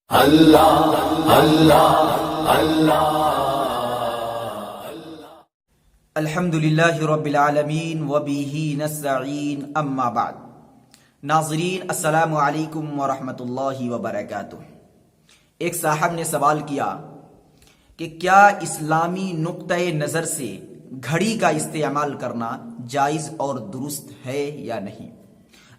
اللہ اللہ اللہ الحمدللہ رب العالمین وبہ نستعین اما بعد۔ ناظرین السلام علیکم ورحمۃ اللہ وبرکاتہ۔ ایک صاحب نے سوال کیا کہ کیا اسلامی نقطۂ نظر سے گھڑی کا استعمال کرنا جائز اور درست ہے یا نہیں؟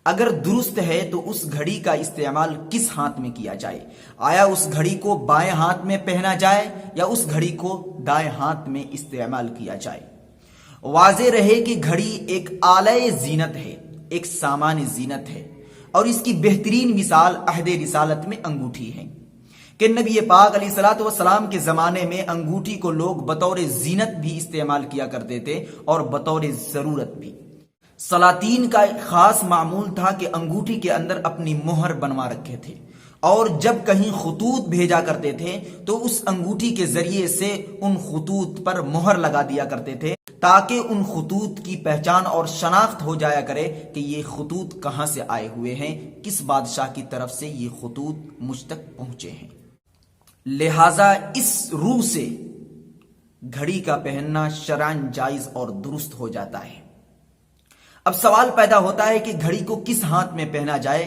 اگر درست ہے تو اس گھڑی کا استعمال کس ہاتھ میں کیا جائے؟ آیا اس گھڑی کو بائیں ہاتھ میں پہنا جائے یا اس گھڑی کو دائیں ہاتھ میں استعمال کیا جائے؟ واضح رہے کہ گھڑی ایک آلہ زینت ہے، ایک سامان زینت ہے، اور اس کی بہترین مثال عہد رسالت میں انگوٹھی ہے کہ نبی پاک علیہ الصلوۃ والسلام کے زمانے میں انگوٹھی کو لوگ بطور زینت بھی استعمال کیا کرتے تھے اور بطور ضرورت بھی۔ سلاطین کا ایک خاص معمول تھا کہ انگوٹھی کے اندر اپنی مہر بنوا رکھے تھے، اور جب کہیں خطوط بھیجا کرتے تھے تو اس انگوٹھی کے ذریعے سے ان خطوط پر مہر لگا دیا کرتے تھے تاکہ ان خطوط کی پہچان اور شناخت ہو جایا کرے کہ یہ خطوط کہاں سے آئے ہوئے ہیں، کس بادشاہ کی طرف سے یہ خطوط مجھ تک پہنچے ہیں۔ لہذا اس روح سے گھڑی کا پہننا شرعاً جائز اور درست ہو جاتا ہے۔ اب سوال پیدا ہوتا ہے کہ گھڑی کو کس ہاتھ میں پہنا جائے؟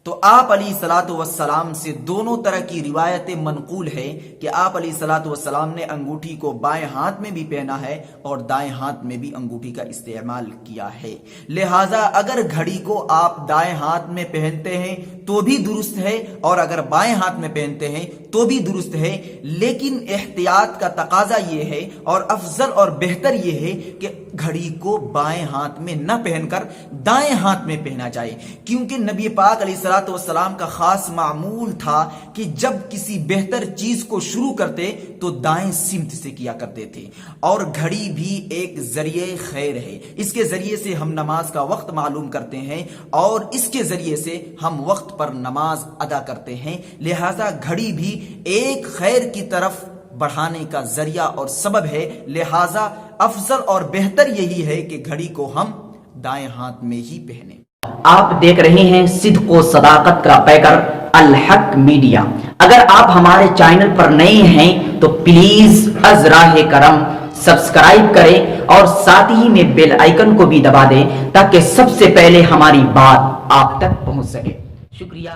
تو آپ علیہ الصلوۃ والسلام سے دونوں طرح کی روایتیں منقول ہے کہ آپ علیہ الصلوۃ والسلام نے انگوٹھی کو بائیں ہاتھ میں بھی پہنا ہے اور دائیں ہاتھ میں بھی انگوٹھی کا استعمال کیا ہے۔ لہٰذا اگر گھڑی کو آپ دائیں ہاتھ میں پہنتے ہیں تو بھی درست ہے، اور اگر بائیں ہاتھ میں پہنتے ہیں تو بھی درست ہے، لیکن احتیاط کا تقاضا یہ ہے اور افضل اور بہتر یہ ہے کہ گھڑی کو بائیں ہاتھ میں نہ پہن کر دائیں ہاتھ میں پہنا جائے، کیونکہ نبی پاک علیہ الصلوۃ والسلام کا خاص معمول تھا کہ جب کسی بہتر چیز کو شروع کرتے تو دائیں سمت سے کیا کرتے تھے، اور گھڑی بھی ایک ذریعہ خیر ہے۔ اس کے ذریعے سے ہم نماز کا وقت معلوم کرتے ہیں اور اس کے ذریعے سے ہم وقت پر نماز ادا کرتے ہیں، لہذا گھڑی بھی ایک خیر کی طرف بڑھانے کا ذریعہ اور سبب ہے۔ لہذا افضل اور بہتر یہی ہے کہ گھڑی کو ہم دائیں ہاتھ میں ہی پہنیں۔ آپ دیکھ رہے ہیں صدق و صداقت کا پیکر الحق میڈیا۔ اگر آپ ہمارے چینل پر نئے ہیں تو پلیز از راہ کرم سبسکرائب کریں اور ساتھ ہی میں بیل آئیکن کو بھی دبا دیں تاکہ سب سے پہلے ہماری بات آپ تک پہنچ سکے۔ شکریہ۔